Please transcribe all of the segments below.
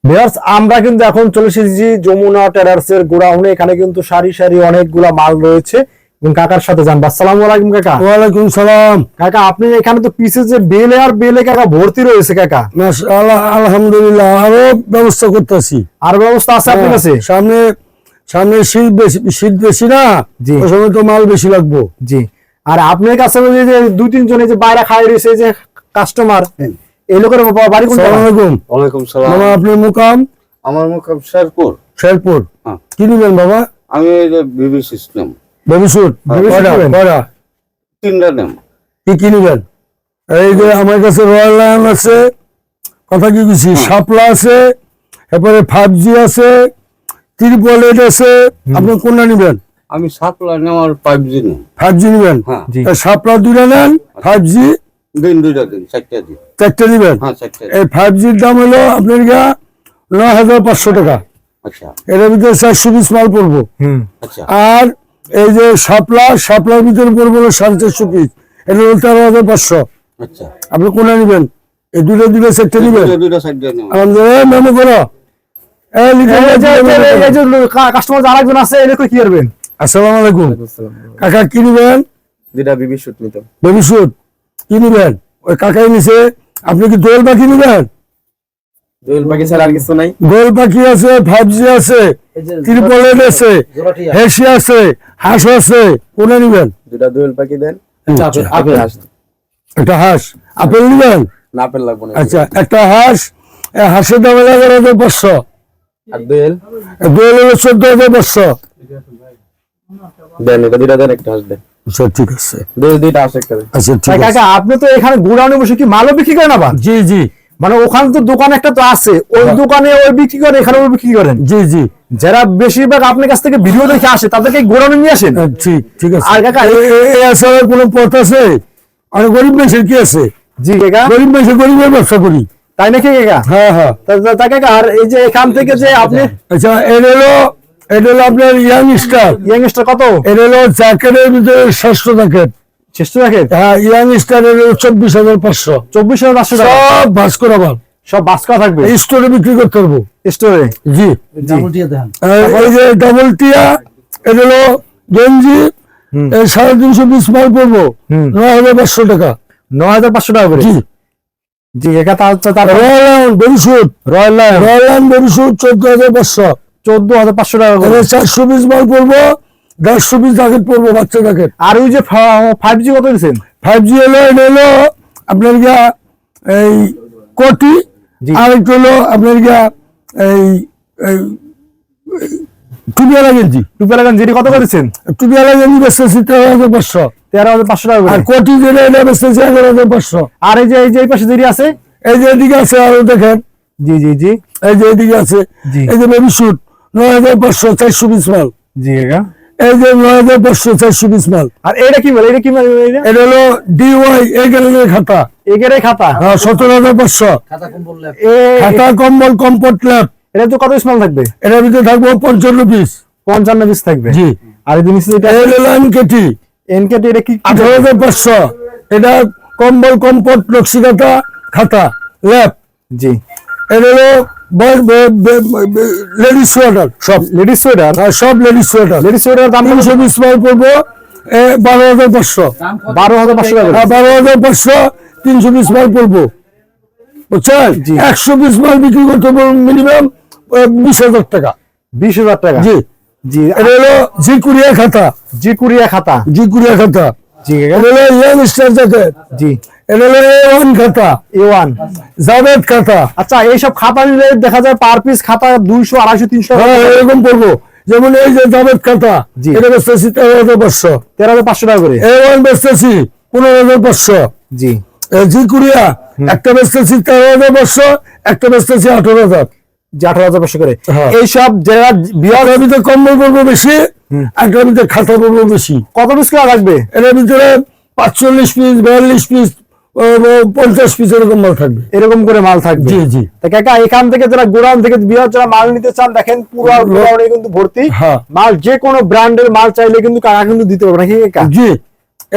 Viewers, আমরা কিন্তু এখন চলে এসেছি যমুনা টেরার্সের গোডাউনে। এখানে কিন্তু সারি সারি অনেকগুলা মাল রয়েছে এবং কাকার সাথে জানবো। আসসালামু আলাইকুম কাকা। ওয়ালাইকুম সালাম। কাকা, আপনি এখানে তো পিসে যে বেলে আর বেলে কাকা ভর্তি রয়েছে কাকা। মাশাআল্লাহ, আলহামদুলিল্লাহ, আরো ব্যবস্থা করতেছি। আর ব্যবস্থা আছে আপনার কাছে? সামনে সামনে শীত বেশি না, জি। ওই সময় তো মাল বেশি লাগবো। জি। আর আপনার কাছে যে দুই তিন জনে যে বাইরে খাই রয়েছে যে কাস্টমার, এই লোকের বাড়ি কোনটা? আসসালামু আলাইকুম। ওয়ালাইকুম সালাম। মামা, আপনার মুকাম? আমার মুকাম শেরপুর। শেরপুর। হ্যাঁ। কি নিবেন বাবা? আমি এই যে বিবি সিস্টেম বেবি স্যুট কয়টা? তিনটা নেম। কি নিবেন? এই যে আমার কাছে রয়্যাল লায়ন আছে, কথা কি বলছি, শাপলা আছে, এরপরে 5G আছে, 888 আছে। আপনি কোনটা নিবেন? আমি সাপ্লা নেওয়ার 5G নেম। 5G নিবেন? হ্যাঁ। জি। শাপলা দুইটা নেন, 5G দুইটা দিন, চারটা দিন। চারটে নিবেন। হ্যাঁ, চারটা দিন। এই 5Gর দাম হলো আপনার 9,500 টাকা। আচ্ছা এটার ভিতরে 420 মাল পড়বো। হুম। আচ্ছা আর এই যে শাপলার ভিতরে পড়বো 450 পিস, এটা হলো 13,500। আচ্ছা। আপনি কোনটা নিবেন? এই দুটো সেটটা নিবেন? দুইটা চারটা নেম। আলহামদুলিল্লাহ, মনে করো। কাস্টমার যারা একজন আছে এই লোকে কি করবেন? আসসালামু আলাইকুম কাকা, কি নিবেন? দুইটা বিবি শুট নিতাম। বেবি স্যুট কি নিবেন? ওই কাকাই নিছে। আপনি কি দোয়েল পাখি নিবেন? দোয়েল পাখি ছাড়া আর কিছু নাই। দোয়েল পাখি আছে, 5G আছে, 888 আছে, হেসি আছে, হাঁস আছে। কোনটা নিবেন? দুইটা দোয়েল পাখি দেন। আচ্ছা, আপেল হাঁস দেন। একটা হাঁস, আপেল নিবেন? না, আপেল লাগবে না। আচ্ছা, একটা হাঁস, এই হাঁসের দাম 11,500। আর দোয়েল দোয়েল হলো 14,500। দেন, এটা দুইটা দেন, একটা হাঁস দেন। আচ্ছা, ঠিক আছে। দোয়েল দুইটা হাঁস একটা দেন। আচ্ছা, ঠিক আছে। কাকা, আপনি তো এখানে গোডাউনে বসে কি মালও বিক্রি করেন আবার? জি জি মানে ওখানে তো দোকান একটা তো আছে, ওই দোকানে ওই বিক্রি করে, এখানে ওই বিক্রি করেন। জি জি যারা বেশিরভাগ আপনার কাছ থেকে ভিডিও দেখে আসে তাদেরকে গোডাউনে নিয়ে আসেন। ঠিক আছে। আর কাকা, এই আসার কোনো পথ আছে? আর গরিব মানুষের কি আছে? জি কাকা। গরিব মানুষের গরিবের ব্যবসা করি। তাই নাকি কাকা? হ্যাঁ হ্যাঁ। তা কাকা, আর এই যে এখান থেকে যে আপনি আচ্ছা, এটা হলো আপনার ইয়াংস্টার। ইয়াংস্টার কত? এটা হলো জ্যাকেটের ভিতরে 600 জ্যাকেট। চেষ্ট রাখেন? হ্যাঁ, ইয়াংস্টার এর 24,500। 24,500 টাকা। সব ভাস করা মাল, সব বাস্কা থাকবে স্টোরে বিক্রি করতে পারবো। স্টোরে। জি। এই যে ডাবল টিয়া, এটা হলো গেঞ্জি, 350 মাল পড়বো, 9,500 টাকা। 9,500 টাকা করে। জি। জি কাকা, তার royal lion baby sweet, royal baby sweet 14,500। 14,500 টাকা করে। 420 মাল পড়বো, 150 পিস জ্যাকেট পড়বো, বাচ্চা জ্যাকেট। আর ওই যে 5G কত দিচ্ছেন? 5G হলো, এটা হলো আপনার এই কোটি। জি। আর একটা হলো আপনার এই টুপিওয়ালা গেঞ্জি। টুপি লাগান, যেটি কত করে দিচ্ছেন? টুপিওয়ালা গেঞ্জি বেচতেছি 13,500। 13,500 টাকা আর করে। কোটি যেটা, এটা বেচতেছি 11,500। আর এই যে এই পাশে যেটি আছে? এই যে এদিকে আছে, আরো দেখেন, জি জি জি এই যে এদিকে আছে, জি। এই যে বেবি স্যুট 9,500, 420 মাল। জি কাকা। এই যে 9,500, 420 মাল। আর এটা কি বলে? এটা কি বলে? এটা হলো DY এর খাতা। এগেরে খাতা। হ্যাঁ, 17,500। খাতা, কম্বল, কম্পোর্ট ল্যাপ। এটা তো কত স্মেল থাকবে? এটার ভিতরে থাকবো 55 পিস। 55 পিস থাকবে। জি। আর এই জিনিস এটা এই হলো এনকেটি, এনকেটি, এটা কি? 18,500। এটা কম্বল, কম্পোর্ট, নকশি খাতা, ল্যাপ। জি। এটা হলো লেডিস সোয়েটার, সব লেডিস সোয়েটার। সব লেডিস সোয়েটার। লেডিস সোয়েটার দাম 320 মাল পড়বো, 12,500। 12,500 টাকা করে। 12,500, 320 মাল পড়বো, বুঝছেন? জি। 120 মাল বিক্রি করতে পারবো মিনিমাম 20,000 টাকা। 20,000 টাকা। জি। জি। এটা হলো জিকুরিয়া খাতা। জিকুরিয়া খাতা। জিকুরিয়া খাতা। জি এটা কাকা। হলো ইয়াংস্টার জ্যাকেট। জি। এটা হলো A1 খাতা, A1। জাভেদ খাতা। আচ্ছা, এইসব খাতা নিলে দেখা যায় পার পিস খাতা 200, 250, 300 হ্যাঁ, এরকম পড়বো। যেমন এই যে জাভেদ খাতা, জি। এটা বেচতেছি 13,500। 13,500 টাকা করে। A1 বেচতেছি 15,500। জি। জিকুরিয়া একটা বেচতেছি 13,500, একটা বেচতেছি 18,000। যে 18,500 করে। হ্যাঁ। এইসব যারা বিয়ার এটার ভিতরে কম্বল পড়বো বেশি, একটার ভিতরে খাতা পড়বো বেশি। কত পিস করে লাগবে? এটার ভিতরে 45 পিস, 42 পিস, 50 পিস এরকম মাল থাকবে। এরকম করে মাল থাকবে। জি জি। তা কাকা, এখান থেকে যারা গোডাউন থেকে বিয়ার যারা মাল নিতে চান, দেখেন পুরো গোডাউনে কিন্তু ভর্তি। হ্যাঁ। মাল যে কোনো ব্র্যান্ডের মাল চাইলে কিন্তু কাকা কিন্তু দিতে পারবে নাকি কাকা? জি।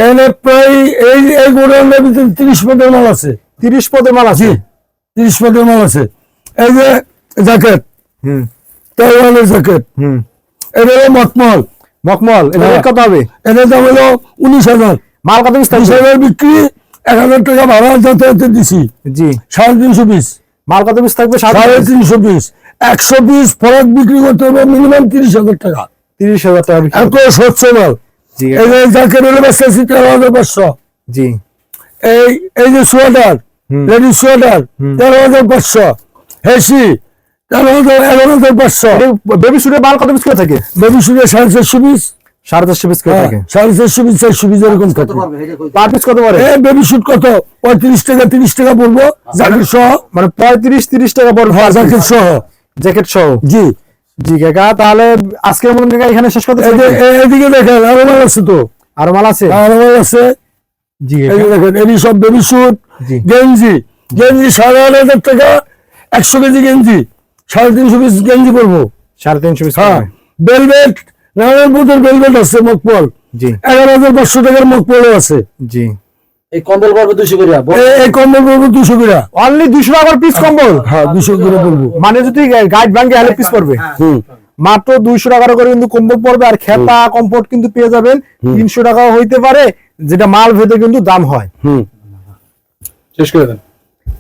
এখানে প্রায় এই গোডাউনের ভিতরে 30 পদের মাল আছে। 30 পদের মাল আছে। জি, 30 পদের মাল আছে। এই যে জ্যাকেট, হুম তেলওয়ানের জ্যাকেট, হুম এটা হলো মখমল, মখমল, এটা হ্যাঁ। রেট কত হবে? এটার দাম হলো 19,000। মাল কত পিস থাকবে? 20,000 বিক্রি, 1,000 টাকা ভাড়া যাতায়াতে দিছি, জি 350 পিস, মাল কত পিস থাকবে? 350 পিস, 100 পিস ফরাক বিক্রি করতে হবে মিনিমাম 30,000 টাকা। 30,000 টাকা বিক্রি এত স্বচ্ছ মাল। জি এই যে জ্যাকেট হলো বেচতেছি 13,500। জি এই যে সোয়েটার, লেডিস সোয়েটার 13,500, হেসি 11,500, বেবি স্যুটের মাল কত পিস করে থাকে? বেবি শুনে 450 পিস, 450 পিস করে থাকে। 450 পিস, 400 পিস এরকম থাকে। পার পিস কত পড়ে? বেবি শুট কত? 35 টাকা 30 টাকা পড়বো, জ্যাকেট সহ। মানে 35-30 টাকা পড়বে জ্যাকেট সহ, জ্যাকেট সহ। জি। জি কাকা, তাহলে আজকের মতন কাকা এখানে শেষ করতে চাই। এদিকে দেখেন আরো মাল আছে তো, আরো মাল আছে? আরো মাল আছে। জি এই কাকা। যে দেখেন এটি সব বেবি শুট, জি। গেঞ্জি 8,500 টাকা, 100 কেজি গেঞ্জি 350 পিস গেঞ্জি পড়বো। 350 পিস হ্যাঁ, পড়বে। বেলভেট, নানান প্রকার বেলভেট আছে, মকপল জি 11,500 টাকার মকপলও আছে। জি এই কম্বল পড়বে 200 করে। এই কম্বল পড়বো 200 করে। অনলি 200 টাকার পিস কম্বল। হ্যাঁ 200 করে পড়বো। মানে যদি গাইড ভাঙ্গে হলে পিস পড়বে মাত্র 200 টাকার করে কিন্তু কম্বল পড়বে। আর খেতা কমফোর্ট কিন্তু পেয়ে যাবেন 300 টাকাও হইতে পারে, যেটা মাল ভেদে কিন্তু দাম হয়। শেষ করে দেন।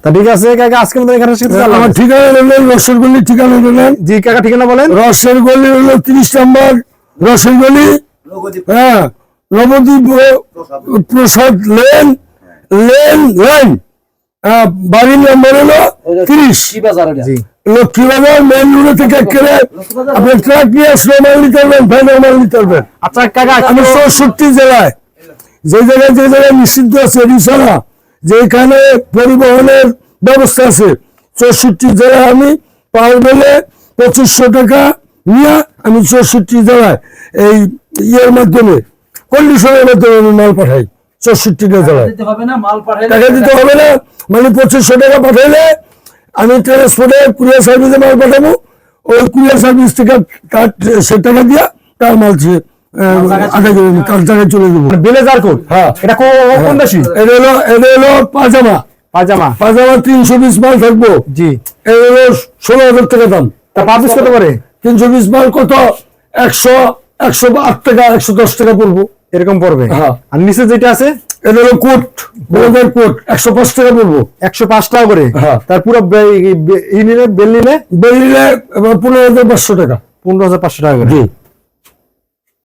তা ঠিক আছে কাকা, আজকের মতো এখানে শেষ করতে আমার পারলাম। ঠিকানা নেবেন, রসের গলি ঠিকানা নেবেন। জি কাকা, ঠিকানা বলেন। রসের গলি হলো 30 নম্বর রসের গলি, হ্যাঁ, নবদ্বীপ প্রসাদ লেন, লাইন, বাড়ির নাম্বার হলো 30। কি বাজার এটা? জি লক্ষ্মীবাজার মেন রোড থেকে একেবারে আপনি ট্রাক নিয়ে আসলে মাল নিতে পারবেন, ভ্যানে মাল নিতে পারবেন। আচ্ছা কাকা, আমি 64 জেলায়, যে জায়গায় নিষিদ্ধ আছে রিসারা, যেখানে পরিবহনের ব্যবস্থা আছে, 64 জেলায় আমি পার বেলে 2500 টাকা নিয়ে আমি 64 জেলায় এই ইয়ের মাধ্যমে, কন্ডিশনের মাধ্যমে আমি মাল পাঠাই 64টা জেলায়। দিতে হবে না, মাল পাঠাইলে টাকা দিতে হবে না, মানে 2500 টাকা পাঠাইলে আমি ট্রান্সপোর্টে কুরিয়ার সার্ভিসে মাল পাঠাবো, ওই কুরিয়ার সার্ভিস থেকে তার সে টাকা দিয়া তার মাল সে তার জায়গায় চলে দেবো। ব্লেজার কোট, হ্যাঁ, এটা কোন দেশি? এটা হলো পাজামা, পাজামা। 300 পিস মাল থাকবো। জি, এটা হলো 16,000 টাকা দাম। তা পার পিস কত করে? 300 পিস মাল কত? 108 টাকা, 110 টাকা পড়বো, এরকম পড়বে। হ্যাঁ। আর নিচে যেটা আছে এটা হলো কোট, ব্লেজার কোট 105 টাকা পড়বো। 105 টাকা করে। হ্যাঁ। তার পুরো বেল নিলে বেরিয়ে 15,500 টাকা। 15,500 টাকা করে। জি।